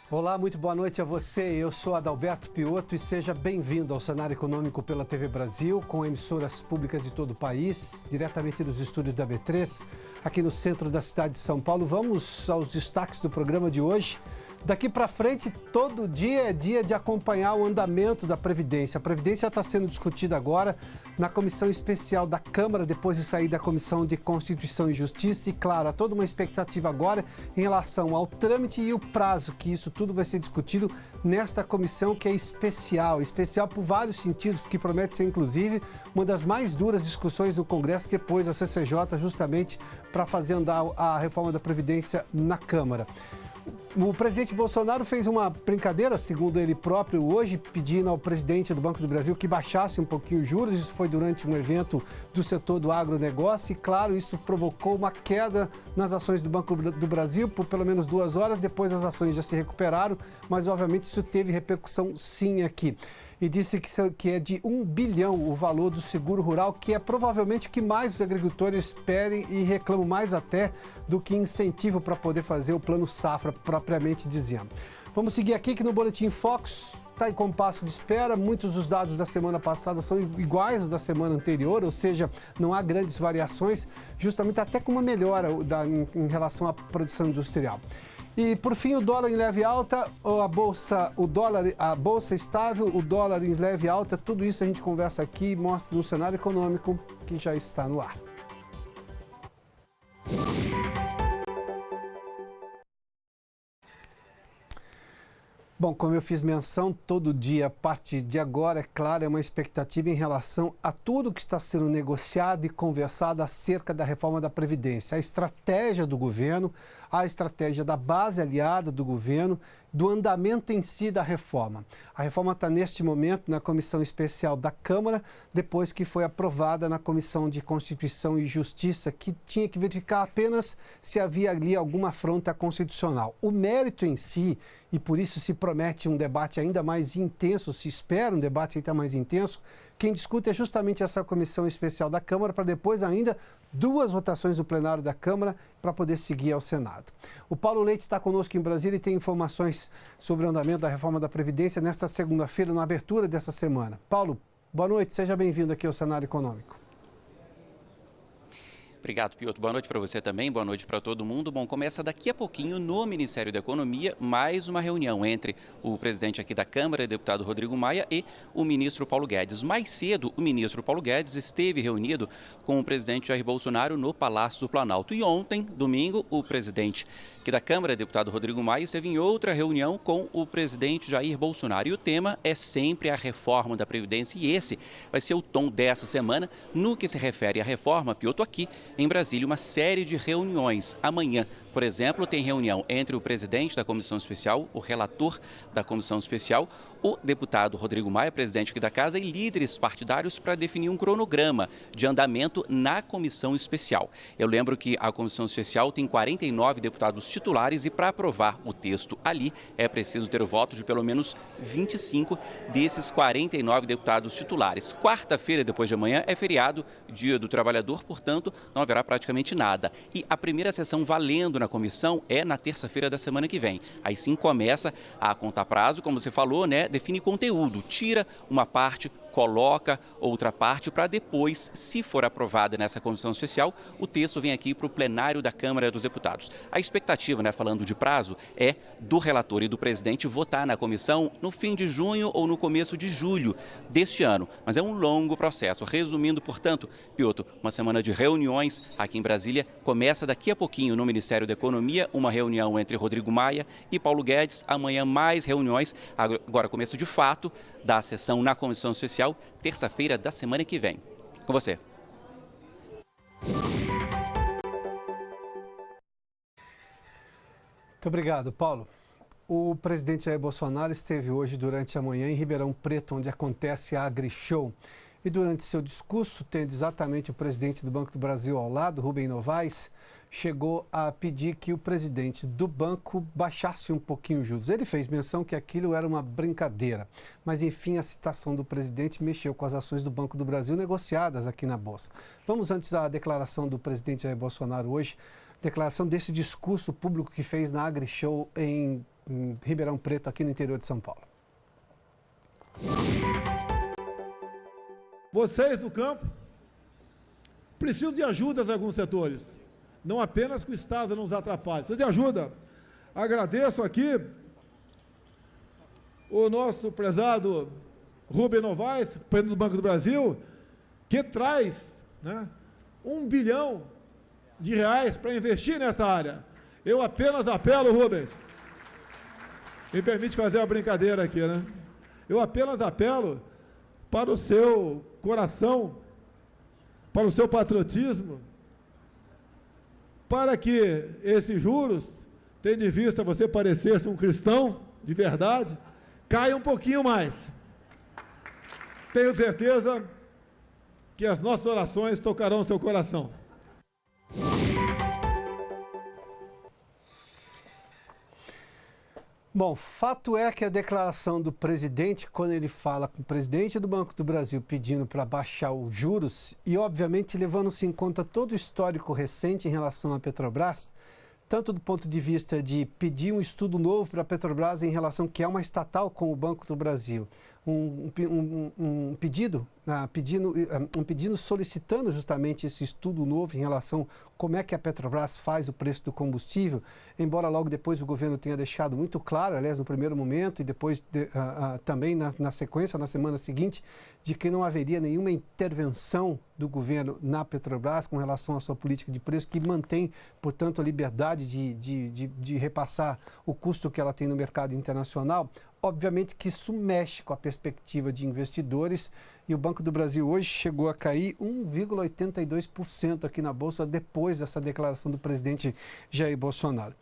Olá, muito boa noite a você. Eu sou Adalberto Piotto e seja bem-vindo ao Cenário Econômico pela TV Brasil, com emissoras públicas de todo o país, diretamente dos estúdios da B3, aqui no centro da cidade de São Paulo. Vamos aos destaques do programa de hoje. Daqui para frente, todo dia é dia de acompanhar o andamento da Previdência. A Previdência está sendo discutida agora na Comissão Especial da Câmara, depois de sair da Comissão de Constituição e Justiça. E, claro, há toda uma expectativa agora em relação ao trâmite e o prazo, que isso tudo vai ser discutido nesta comissão, que é especial. Especial por vários sentidos, porque promete ser, inclusive, uma das mais duras discussões do Congresso, depois da CCJ, justamente para fazer andar a reforma da Previdência na Câmara. O presidente Bolsonaro fez uma brincadeira, segundo ele próprio, hoje, pedindo ao presidente do Banco do Brasil que baixasse um pouquinho os juros. Isso foi durante um evento do setor do agronegócio e, claro, isso provocou uma queda nas ações do Banco do Brasil por pelo menos 2 horas. Depois as ações já se recuperaram, mas, obviamente, isso teve repercussão sim aqui. E disse que é de 1 bilhão o valor do seguro rural, que é provavelmente o que mais os agricultores pedem e reclamam mais até do que incentivo para poder fazer o plano safra, propriamente dizendo. Vamos seguir aqui que no Boletim Focus está em compasso de espera. Muitos dos dados da semana passada são iguais aos da semana anterior, ou seja, não há grandes variações, justamente até com uma melhora em relação à produção industrial. E, por fim, o dólar em leve alta, a bolsa estável, o dólar em leve alta, tudo isso a gente conversa aqui e mostra no Cenário Econômico que já está no ar. Bom, como eu fiz menção, todo dia, a partir de agora, é claro, é uma expectativa em relação a tudo que está sendo negociado e conversado acerca da reforma da Previdência. A estratégia do governo, a estratégia da base aliada do governo, do andamento em si da reforma. A reforma está, neste momento, na Comissão Especial da Câmara, depois que foi aprovada na Comissão de Constituição e Justiça, que tinha que verificar apenas se havia ali alguma afronta constitucional. O mérito em si, e por isso se promete um debate ainda mais intenso, se espera um debate ainda mais intenso, quem discute é justamente essa Comissão Especial da Câmara, para depois ainda 2 votações do plenário da Câmara para poder seguir ao Senado. O Paulo Leite está conosco em Brasília e tem informações sobre o andamento da reforma da Previdência nesta segunda-feira, na abertura dessa semana. Paulo, boa noite, seja bem-vindo aqui ao Cenário Econômico. Obrigado, Piotto. Boa noite para você também, boa noite para todo mundo. Bom, começa daqui a pouquinho no Ministério da Economia mais uma reunião entre o presidente aqui da Câmara, deputado Rodrigo Maia, e o ministro Paulo Guedes. Mais cedo, o ministro Paulo Guedes esteve reunido com o presidente Jair Bolsonaro no Palácio do Planalto. E ontem, domingo, o presidente aqui da Câmara, deputado Rodrigo Maia, esteve em outra reunião com o presidente Jair Bolsonaro. E o tema é sempre a reforma da Previdência. E esse vai ser o tom dessa semana no que se refere à reforma, Piotto, aqui em Brasília, uma série de reuniões. Amanhã, por exemplo, tem reunião entre o presidente da Comissão Especial, o relator da Comissão Especial, o deputado Rodrigo Maia, presidente aqui da Casa, e líderes partidários para definir um cronograma de andamento na Comissão Especial. Eu lembro que a Comissão Especial tem 49 deputados titulares e para aprovar o texto ali é preciso ter o voto de pelo menos 25 desses 49 deputados titulares. Quarta-feira, depois de amanhã, é feriado, Dia do Trabalhador, portanto, não haverá praticamente nada. E a primeira sessão valendo na comissão é na terça-feira da semana que vem. Aí sim começa a contar prazo, como você falou, né? Define conteúdo, tira uma parte, coloca outra parte para depois, se for aprovada nessa comissão especial, o texto vem aqui para o plenário da Câmara dos Deputados. A expectativa, né, falando de prazo, é do relator e do presidente votar na comissão no fim de junho ou no começo de julho deste ano. Mas é um longo processo. Resumindo, portanto, Piotto, uma semana de reuniões aqui em Brasília. Começa daqui a pouquinho no Ministério da Economia, uma reunião entre Rodrigo Maia e Paulo Guedes. Amanhã mais reuniões. Agora começo de fato da sessão na Comissão Especial, terça-feira da semana que vem. Com você. Muito obrigado, Paulo. O presidente Jair Bolsonaro esteve hoje durante a manhã em Ribeirão Preto, onde acontece a AgriShow. E durante seu discurso, tendo exatamente o presidente do Banco do Brasil ao lado, Rubem Novaes, chegou a pedir que o presidente do banco baixasse um pouquinho os juros. Ele fez menção que aquilo era uma brincadeira, mas enfim a citação do presidente mexeu com as ações do Banco do Brasil negociadas aqui na Bolsa. Vamos antes à declaração do presidente Jair Bolsonaro hoje, declaração desse discurso público que fez na AgriShow em Ribeirão Preto, aqui no interior de São Paulo. Vocês do campo precisam de ajudas em alguns setores, não apenas que o Estado não nos atrapalhe, precisa de ajuda. Agradeço aqui o nosso prezado Rubem Novaes, presidente do Banco do Brasil, que traz, né, R$1 bilhão para investir nessa área. Eu apenas apelo, Rubens, me permite fazer uma brincadeira aqui, né? Eu apenas apelo para o seu coração, para o seu patriotismo, para que esses juros, tendo em vista você parecer ser um cristão de verdade, caia um pouquinho mais. Tenho certeza que as nossas orações tocarão o seu coração. Bom, fato é que a declaração do presidente, quando ele fala com o presidente do Banco do Brasil pedindo para baixar os juros e, obviamente, levando-se em conta todo o histórico recente em relação à Petrobras, tanto do ponto de vista de pedir um estudo novo para a Petrobras em relação que é uma estatal com o Banco do Brasil, um pedido solicitando justamente esse estudo novo em relação como é que a Petrobras faz o preço do combustível, embora logo depois o governo tenha deixado muito claro, aliás, no primeiro momento e depois também na sequência, na semana seguinte, de que não haveria nenhuma intervenção do governo na Petrobras com relação à sua política de preço, que mantém, portanto, a liberdade de repassar o custo que ela tem no mercado internacional. Obviamente que isso mexe com a perspectiva de investidores e o Banco do Brasil hoje chegou a cair 1,82% aqui na Bolsa depois dessa declaração do presidente Jair Bolsonaro.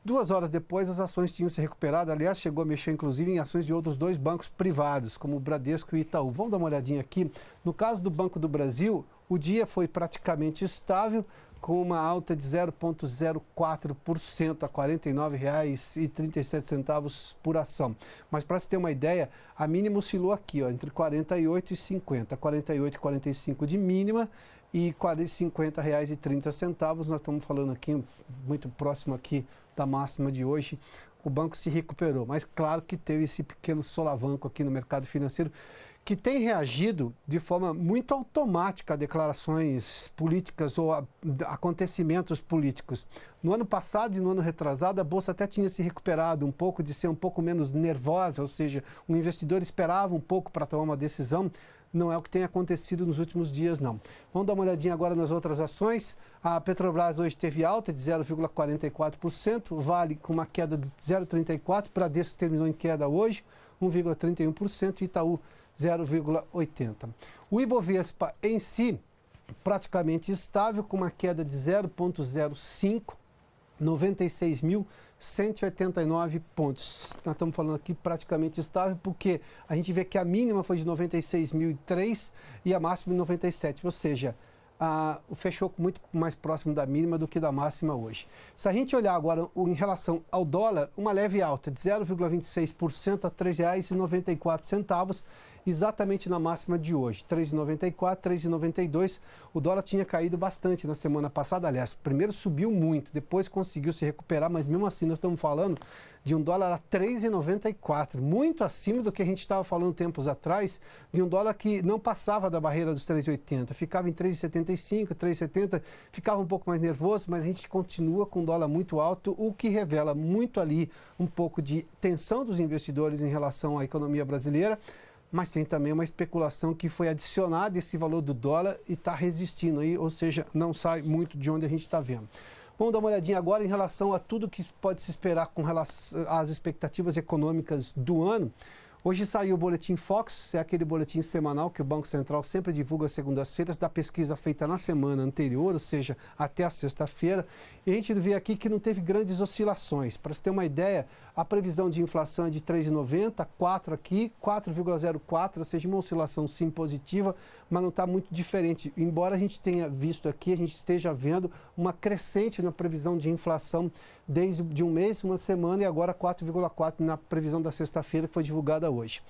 2 horas depois, as ações tinham se recuperado. Aliás, chegou a mexer, inclusive, em ações de outros 2 bancos privados, como o Bradesco e Itaú. Vamos dar uma olhadinha aqui. No caso do Banco do Brasil, o dia foi praticamente estável, com uma alta de 0,04% a R$ 49,37 por ação. Mas para se ter uma ideia, a mínima oscilou aqui, ó, entre 48 e 50, 48,45 de mínima e R$ 50,30. Nós estamos falando aqui muito próximo aqui da máxima de hoje. O banco se recuperou, mas claro que teve esse pequeno solavanco aqui no mercado financeiro, que tem reagido de forma muito automática a declarações políticas ou a acontecimentos políticos. No ano passado e no ano retrasado, a Bolsa até tinha se recuperado um pouco, de ser um pouco menos nervosa, ou seja, o investidor esperava um pouco para tomar uma decisão. Não é o que tem acontecido nos últimos dias, não. Vamos dar uma olhadinha agora nas outras ações. A Petrobras hoje teve alta de 0,44%, Vale com uma queda de 0,34%, Bradesco terminou em queda hoje, 1,31%, e Itaú 0,80%. O Ibovespa em si, praticamente estável, com uma queda de 0,05%, 96.189 pontos. Nós estamos falando aqui praticamente estável, porque a gente vê que a mínima foi de 96.003 e a máxima de 97, ou seja, fechou muito mais próximo da mínima do que da máxima hoje. Se a gente olhar agora em relação ao dólar, uma leve alta de 0,26% a R$ 3,94, exatamente na máxima de hoje, 3,94, 3,92. O dólar tinha caído bastante na semana passada, aliás, primeiro subiu muito, depois conseguiu se recuperar, mas mesmo assim nós estamos falando de um dólar a 3,94, muito acima do que a gente estava falando tempos atrás, de um dólar que não passava da barreira dos 3,80, ficava em 3,75, 3,70, ficava um pouco mais nervoso, mas a gente continua com um dólar muito alto, o que revela muito ali um pouco de tensão dos investidores em relação à economia brasileira, mas tem também uma especulação que foi adicionada esse valor do dólar e está resistindo aí, ou seja, não sai muito de onde a gente está vendo. Vamos dar uma olhadinha agora em relação a tudo que pode se esperar com relação às expectativas econômicas do ano. Hoje saiu o Boletim Focus, é aquele boletim semanal que o Banco Central sempre divulga às segundas-feiras da pesquisa feita na semana anterior, ou seja, até a sexta-feira. E a gente vê aqui que não teve grandes oscilações. Para você ter uma ideia, a previsão de inflação é de 3,90, 4 aqui, 4,04, ou seja, uma oscilação sim positiva, mas não está muito diferente. Embora a gente tenha visto aqui, a gente esteja vendo uma crescente na previsão de inflação desde de um mês, uma semana, e agora 4,4 na previsão da sexta-feira, que foi divulgada hoje.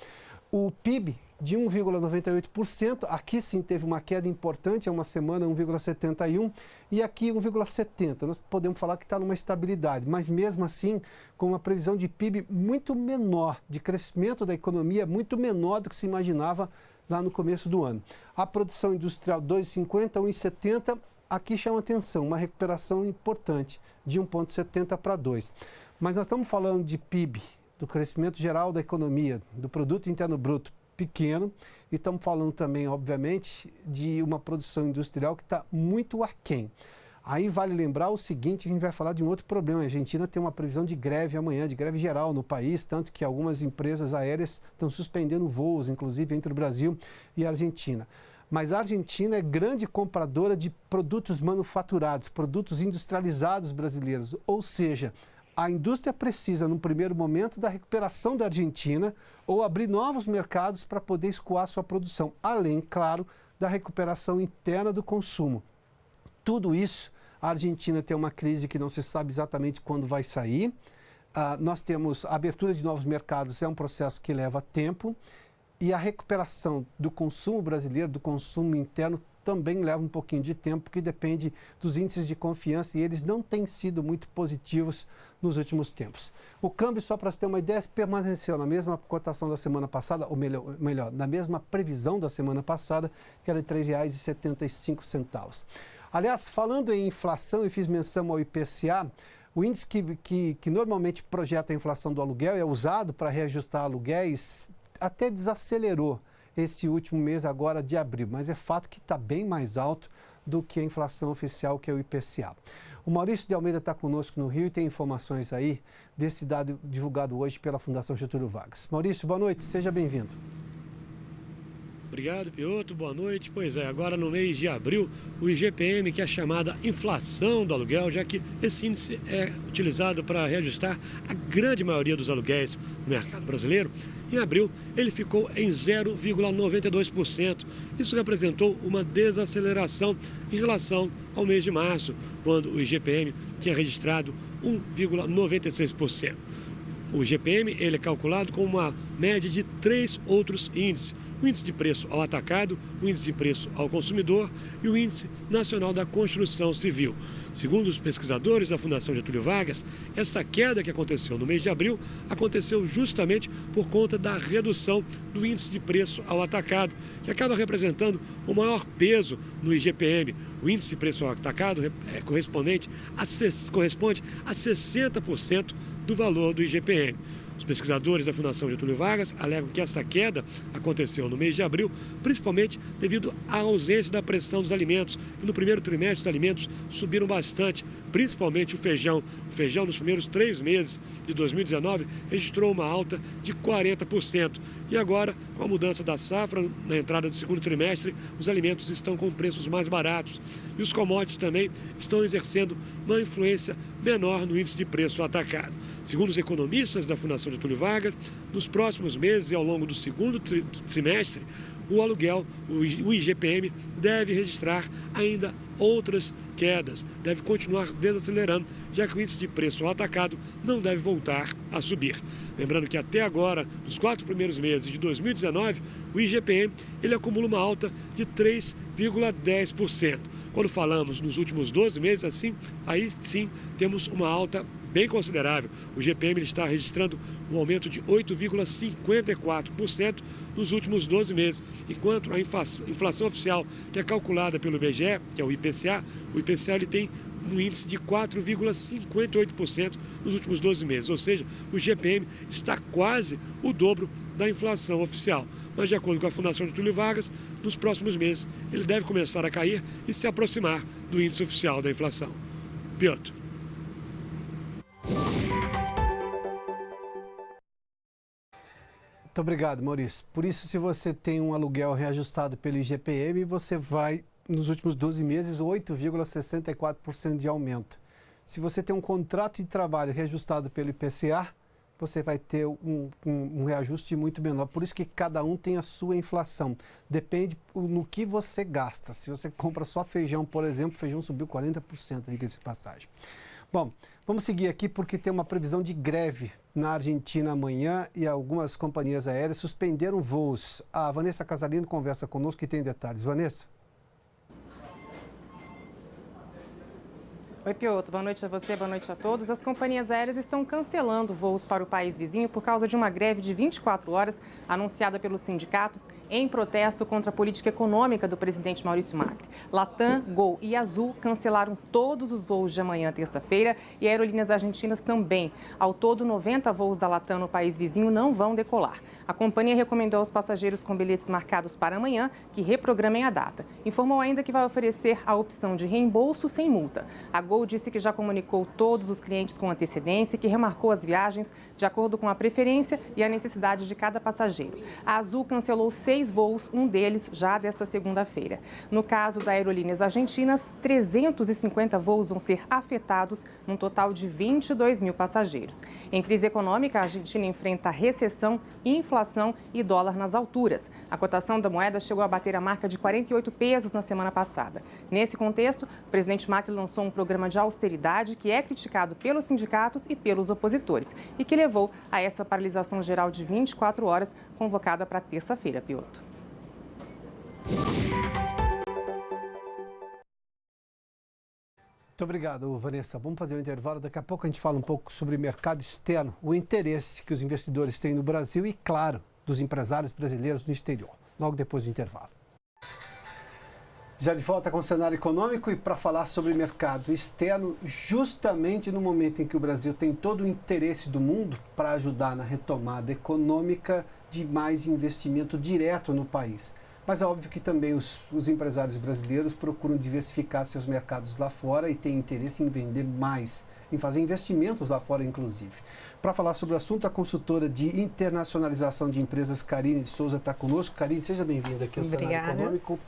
O PIB de 1,98%, aqui sim teve uma queda importante, há uma semana 1,71%, e aqui 1,70%. Nós podemos falar que está numa estabilidade, mas mesmo assim com uma previsão de PIB muito menor, de crescimento da economia muito menor do que se imaginava lá no começo do ano. A produção industrial 2,50, 1,70%, aqui chama atenção, uma recuperação importante, de 1,70 para 2. Mas nós estamos falando de PIB, do crescimento geral da economia, do produto interno bruto pequeno, e estamos falando também, obviamente, de uma produção industrial que está muito aquém. Aí vale lembrar o seguinte, a gente vai falar de um outro problema. A Argentina tem uma previsão de greve amanhã, de greve geral no país, tanto que algumas empresas aéreas estão suspendendo voos, inclusive entre o Brasil e a Argentina. Mas a Argentina é grande compradora de produtos manufaturados, produtos industrializados brasileiros, ou seja, a indústria precisa, num primeiro momento, da recuperação da Argentina ou abrir novos mercados para poder escoar sua produção, além, claro, da recuperação interna do consumo. Tudo isso, a Argentina tem uma crise que não se sabe exatamente quando vai sair. Nós temos a abertura de novos mercados, é um processo que leva tempo, e a recuperação do consumo brasileiro, do consumo interno, também leva um pouquinho de tempo, porque depende dos índices de confiança e eles não têm sido muito positivos nos últimos tempos. O câmbio, só para você ter uma ideia, permaneceu na mesma cotação da semana passada, ou melhor, na mesma previsão da semana passada, que era de R$ 3,75. Aliás, falando em inflação, e fiz menção ao IPCA, o índice que normalmente projeta a inflação do aluguel é usado para reajustar aluguéis, até desacelerou esse último mês agora de abril, mas é fato que está bem mais alto do que a inflação oficial, que é o IPCA. O Maurício de Almeida está conosco no Rio e tem informações aí desse dado divulgado hoje pela Fundação Getúlio Vargas. Maurício, boa noite, seja bem-vindo. Obrigado, Piotr. Boa noite. Pois é, agora no mês de abril, o IGPM, que é a chamada inflação do aluguel, já que esse índice é utilizado para reajustar a grande maioria dos aluguéis no mercado brasileiro, em abril ele ficou em 0,92%. Isso representou uma desaceleração em relação ao mês de março, quando o IGPM tinha registrado 1,96%. O IGPM ele é calculado com uma média de 3 outros índices: o índice de preço ao atacado, o índice de preço ao consumidor e o índice nacional da construção civil. Segundo os pesquisadores da Fundação Getúlio Vargas, essa queda que aconteceu no mês de abril aconteceu justamente por conta da redução do índice de preço ao atacado, que acaba representando o maior peso no IGPM. O índice de preço ao atacado corresponde a 60% do valor do IGPM. Os pesquisadores da Fundação Getúlio Vargas alegam que essa queda aconteceu no mês de abril, principalmente devido à ausência da pressão dos alimentos, que no primeiro trimestre os alimentos subiram bastante, principalmente o feijão. O feijão nos primeiros 3 meses de 2019 registrou uma alta de 40%. E agora, com a mudança da safra, na entrada do segundo trimestre, os alimentos estão com preços mais baratos. E os commodities também estão exercendo uma influência menor no índice de preço atacado. Segundo os economistas da Fundação Getúlio Vargas, nos próximos meses e ao longo do segundo semestre, o aluguel, o IGPM, deve registrar ainda outras quedas, deve continuar desacelerando, já que o índice de preço ao atacado não deve voltar a subir. Lembrando que até agora, nos 4 primeiros meses de 2019, o IGPM ele acumula uma alta de 3,10%. Quando falamos nos últimos 12 meses, aí sim temos uma alta bem considerável. O IGPM está registrando um aumento de 8,54% nos últimos 12 meses, enquanto a inflação oficial, que é calculada pelo IBGE, que é o IPCA ele tem um índice de 4,58% nos últimos 12 meses, ou seja, o IGPM está quase o dobro da inflação oficial. Mas, de acordo com a Fundação Getúlio Vargas, nos próximos meses ele deve começar a cair e se aproximar do índice oficial da inflação. Piotr. Muito obrigado, Maurício. Por isso, se você tem um aluguel reajustado pelo IGPM, você vai, nos últimos 12 meses, 8,64% de aumento. Se você tem um contrato de trabalho reajustado pelo IPCA, você vai ter um reajuste muito menor. Por isso que cada um tem a sua inflação. Depende no que você gasta. Se você compra só feijão, por exemplo, feijão subiu 40%, diga-se de passagem. Bom, vamos seguir aqui porque tem uma previsão de greve na Argentina amanhã e algumas companhias aéreas suspenderam voos. A Vanessa Casalino conversa conosco e tem detalhes. Vanessa? Oi, Piotr. Boa noite a você, boa noite a todos. As companhias aéreas estão cancelando voos para o país vizinho por causa de uma greve de 24 horas anunciada pelos sindicatos em protesto contra a política econômica do presidente Maurício Macri. Latam, Gol e Azul cancelaram todos os voos de amanhã, terça-feira, e aerolíneas argentinas também. Ao todo, 90 voos da Latam no país vizinho não vão decolar. A companhia recomendou aos passageiros com bilhetes marcados para amanhã que reprogramem a data. Informou ainda que vai oferecer a opção de reembolso sem multa. A Gol disse que já comunicou todos os clientes com antecedência e que remarcou as viagens de acordo com a preferência e a necessidade de cada passageiro. A Azul cancelou 6 voos, um deles já desta segunda-feira. No caso da Aerolíneas Argentinas, 350 voos vão ser afetados, num total de 22 mil passageiros. Em crise econômica, a Argentina enfrenta recessão, inflação e dólar nas alturas. A cotação da moeda chegou a bater a marca de 48 pesos na semana passada. Nesse contexto, o presidente Macri lançou um programa de austeridade que é criticado pelos sindicatos e pelos opositores e que levou a essa paralisação geral de 24 horas convocada para terça-feira, Piotr. Muito obrigado, Vanessa. Vamos fazer um intervalo. Daqui a pouco a gente fala um pouco sobre mercado externo, o interesse que os investidores têm no Brasil e, claro, dos empresários brasileiros no exterior. Logo depois do intervalo. Já de volta com o cenário econômico e para falar sobre mercado externo, justamente no momento em que o Brasil tem todo o interesse do mundo para ajudar na retomada econômica de mais investimento direto no país. Mas é óbvio que também os empresários brasileiros procuram diversificar seus mercados lá fora e têm interesse em vender mais, em fazer investimentos lá fora, inclusive. Para falar sobre o assunto, a consultora de internacionalização de empresas, Karine de Souza, está conosco. Karine, seja bem-vinda aqui ao Cenário Econômico.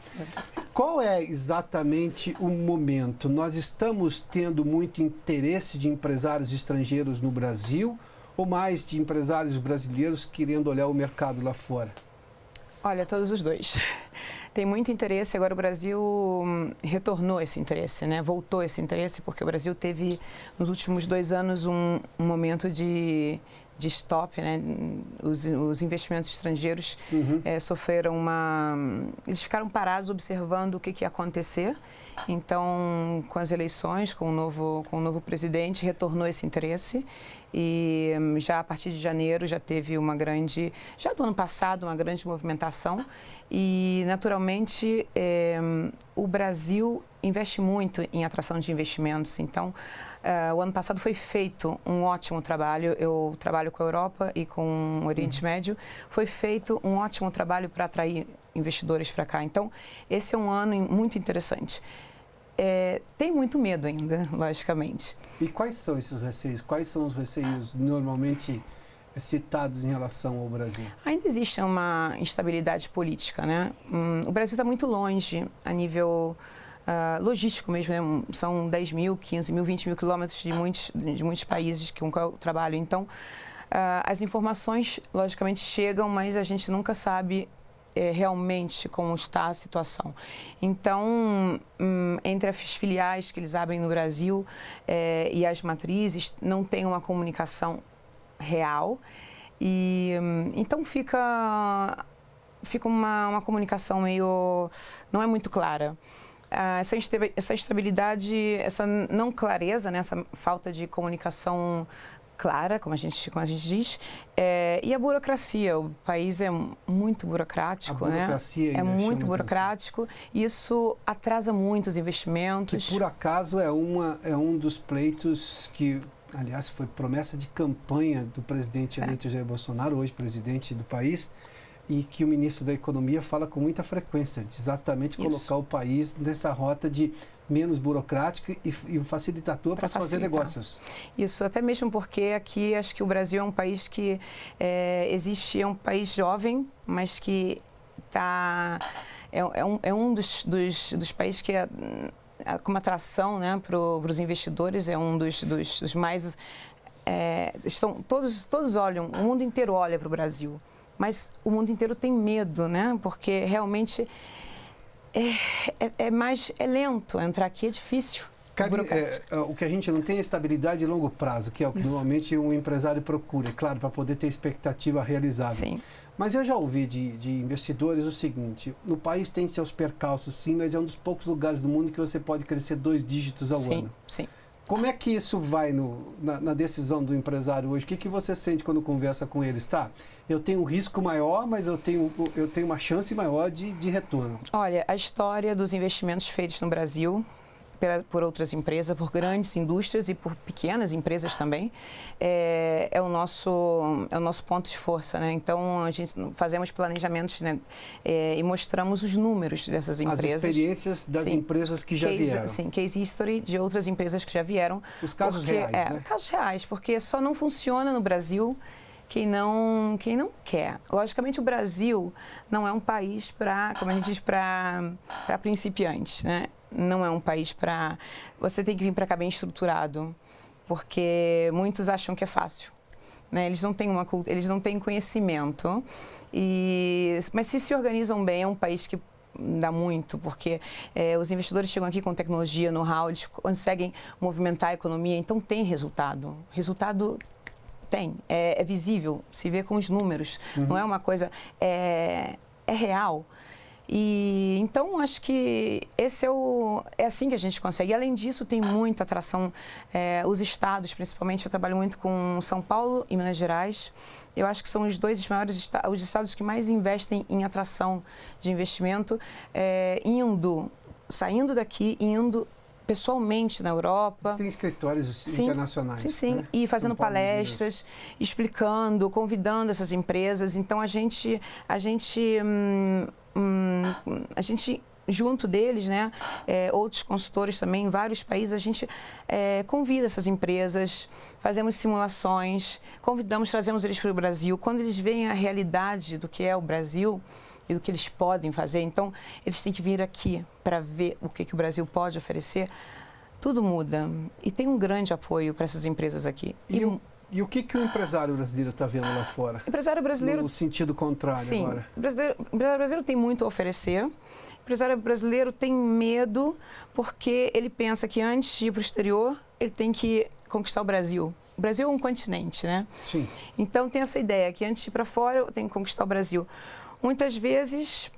Qual é exatamente o momento? Nós estamos tendo muito interesse de empresários estrangeiros no Brasil ou mais de empresários brasileiros querendo olhar o mercado lá fora? Olha, todos os dois. Tem muito interesse, agora o Brasil retornou esse interesse, né? Voltou esse interesse, porque o Brasil teve, nos últimos 2 anos, um momento de stop, né? Os investimentos estrangeiros sofreram eles ficaram parados observando o que ia acontecer. Então, com as eleições, com o novo presidente, retornou esse interesse. E já a partir de janeiro já teve já do ano passado, uma grande movimentação. E, naturalmente, o Brasil investe muito em atração de investimentos. Então, o ano passado foi feito um ótimo trabalho. Eu trabalho com a Europa e com o Oriente Médio. Foi feito um ótimo trabalho para atrair investidores para cá. Então, esse é um ano muito interessante. Tem muito medo ainda, logicamente. E quais são esses receios? Quais são os receios normalmente citados em relação ao Brasil? Ainda existe uma instabilidade política, né? O Brasil está muito longe a nível logístico mesmo, né? São 10 mil, 15 mil, 20 mil quilômetros de muitos países com que eu trabalho. Então, as informações, logicamente, chegam, mas a gente nunca sabe realmente como está a situação. Então, entre as filiais que eles abrem no Brasil e as matrizes, não tem uma comunicação real. E então fica uma comunicação meio... não é muito clara. Essa instabilidade, essa não clareza, né, essa falta de comunicação clara, como a gente diz, e a burocracia. O país é muito burocrático, né? É muito burocrático. E isso atrasa muito os investimentos. Que, por acaso, é um dos pleitos que, aliás, foi promessa de campanha do presidente eleito Jair Bolsonaro, hoje presidente do país, e que o ministro da Economia fala com muita frequência, de exatamente colocar o país nessa rota de menos burocrático e um facilitador para fazer negócios. Isso, até mesmo porque aqui acho que o Brasil é um país que é um país jovem, mas que é um dos países que como atração, né, para os investidores, é um dos mais... todos olham, o mundo inteiro olha para o Brasil, mas o mundo inteiro tem medo, né, porque realmente é lento entrar aqui, é difícil. O que a gente não tem é estabilidade de longo prazo, que é o que normalmente um empresário procura, é claro, para poder ter expectativa realizável. Sim. Mas eu já ouvi de investidores o seguinte: no país tem seus percalços, sim, mas é um dos poucos lugares do mundo que você pode crescer 2 dígitos ao ano. Sim. Como é que isso vai na decisão do empresário hoje? O que você sente quando conversa com eles? Tá, eu tenho um risco maior, mas eu tenho uma chance maior de retorno. Olha, a história dos investimentos feitos no Brasil por outras empresas, por grandes indústrias e por pequenas empresas também, é o nosso ponto de força, né? Então, a gente fazemos planejamentos, né, e mostramos os números dessas empresas. As experiências das empresas que já vieram. Sim, case history de outras empresas que já vieram. Os casos reais, né? Casos reais, porque só não funciona no Brasil quem não quer. Logicamente, o Brasil não é um país como a gente diz, para principiantes, né? Não é um país para... Você tem que vir para cá bem estruturado, porque muitos acham que é fácil, né? Eles não têm conhecimento, mas se organizam bem, é um país que dá muito, porque os investidores chegam aqui com tecnologia, know-how, eles conseguem movimentar a economia, então tem resultado. Resultado tem, é visível, se vê com os números, não é uma coisa... É real. E então acho que é assim que a gente consegue. E, além disso, tem muita atração. Os estados, principalmente, eu trabalho muito com São Paulo e Minas Gerais. Eu acho que são os dois maiores os estados que mais investem em atração de investimento, saindo daqui, indo pessoalmente na Europa. Você tem escritórios internacionais. Sim. Né? E fazendo palestras, explicando, convidando essas empresas. Então, a gente junto deles, né, outros consultores também em vários países, a gente convida essas empresas, fazemos simulações, trazemos eles para o Brasil. Quando eles veem a realidade do que é o Brasil e do que eles podem fazer, então eles têm que vir aqui para ver o que o Brasil pode oferecer. Tudo muda e tem um grande apoio para essas empresas aqui. E o que o empresário brasileiro está vendo lá fora? O empresário brasileiro... No sentido contrário agora. O empresário brasileiro tem muito a oferecer. O empresário brasileiro tem medo porque ele pensa que antes de ir para o exterior, ele tem que conquistar o Brasil. O Brasil é um continente, né? Sim. Então tem essa ideia que antes de ir para fora, eu tenho que conquistar o Brasil. Muitas vezes,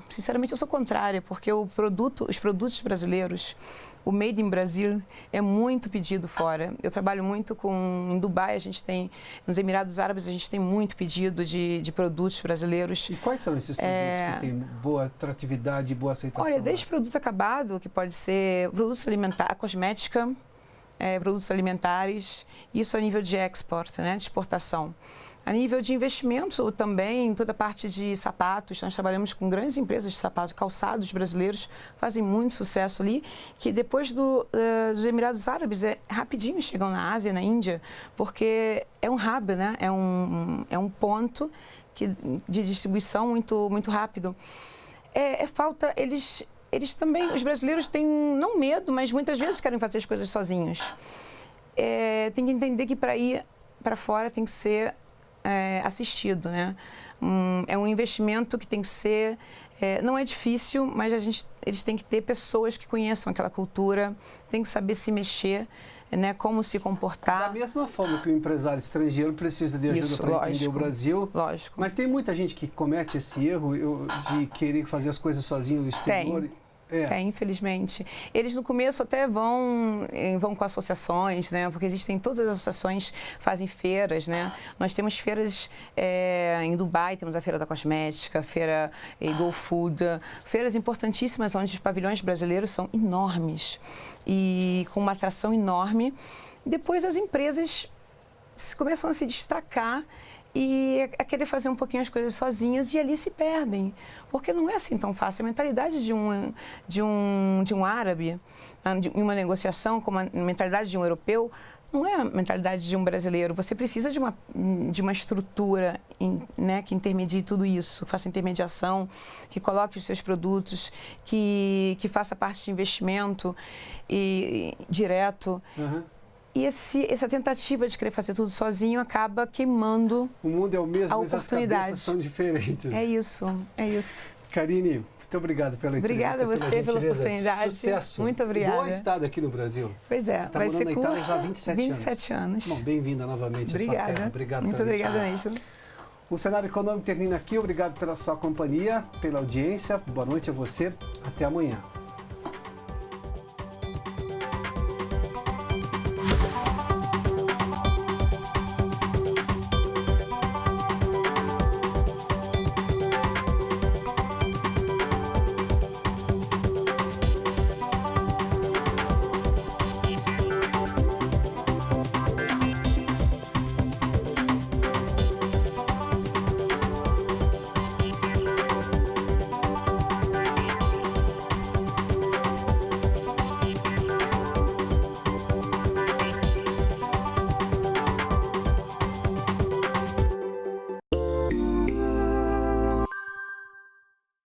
sinceramente, eu sou contrária, porque os produtos brasileiros, o Made in Brasil, é muito pedido fora. Eu trabalho muito em Dubai, nos Emirados Árabes, a gente tem muito pedido de produtos brasileiros. E quais são esses produtos que têm boa atratividade e boa aceitação? Olha, desde produto acabado, que pode ser produtos alimentares, cosmética, produtos alimentares, isso a nível de export, né, de exportação. A nível de investimento também, toda a parte de sapatos, nós trabalhamos com grandes empresas de sapatos, calçados brasileiros, fazem muito sucesso ali, que depois dos Emirados Árabes, rapidinho chegam na Ásia, na Índia, porque é um hub, né? É um ponto de distribuição muito, muito rápido. Falta, eles também, os brasileiros têm não medo, mas muitas vezes querem fazer as coisas sozinhos. Tem que entender que para ir para fora tem que ser assistido, né? É um investimento que tem que ser... não é difícil, mas eles têm que ter pessoas que conheçam aquela cultura, tem que saber se mexer, né? Como se comportar. Da mesma forma que o empresário estrangeiro precisa de ajuda para entender o Brasil. Lógico. Mas tem muita gente que comete esse erro de querer fazer as coisas sozinho no exterior. Infelizmente. Eles no começo até vão com associações, né? Porque existem todas as associações, fazem feiras, né? Nós temos feiras em Dubai, temos a Feira da Cosmética, a Feira Go Food, feiras importantíssimas onde os pavilhões brasileiros são enormes e com uma atração enorme. Depois as empresas começam a se destacar e a querer fazer um pouquinho as coisas sozinhas e ali se perdem, porque não é assim tão fácil. A mentalidade de um árabe, em uma negociação, como a mentalidade de um europeu, não é a mentalidade de um brasileiro. Você precisa de uma estrutura, né, que intermedie tudo isso, faça intermediação, que coloque os seus produtos, que faça parte de investimento direto. Uhum. E essa tentativa de querer fazer tudo sozinho acaba queimando o mundo é o mesmo, a mas as oportunidade. cabeças são diferentes. É isso, é isso. Karine, muito obrigado pela entrevista. Obrigada a você pela oportunidade. Sucesso. Muito obrigada. Boa estada aqui no Brasil. Pois é, Você tá vai morando ser na Itália já há 27 anos. Bom, bem-vinda novamente à sua Obrigada. terra. Obrigado Muito pela obrigada mesmo. O Cenário Econômico termina aqui. Obrigado pela sua companhia, pela audiência. Boa noite a você. Até amanhã.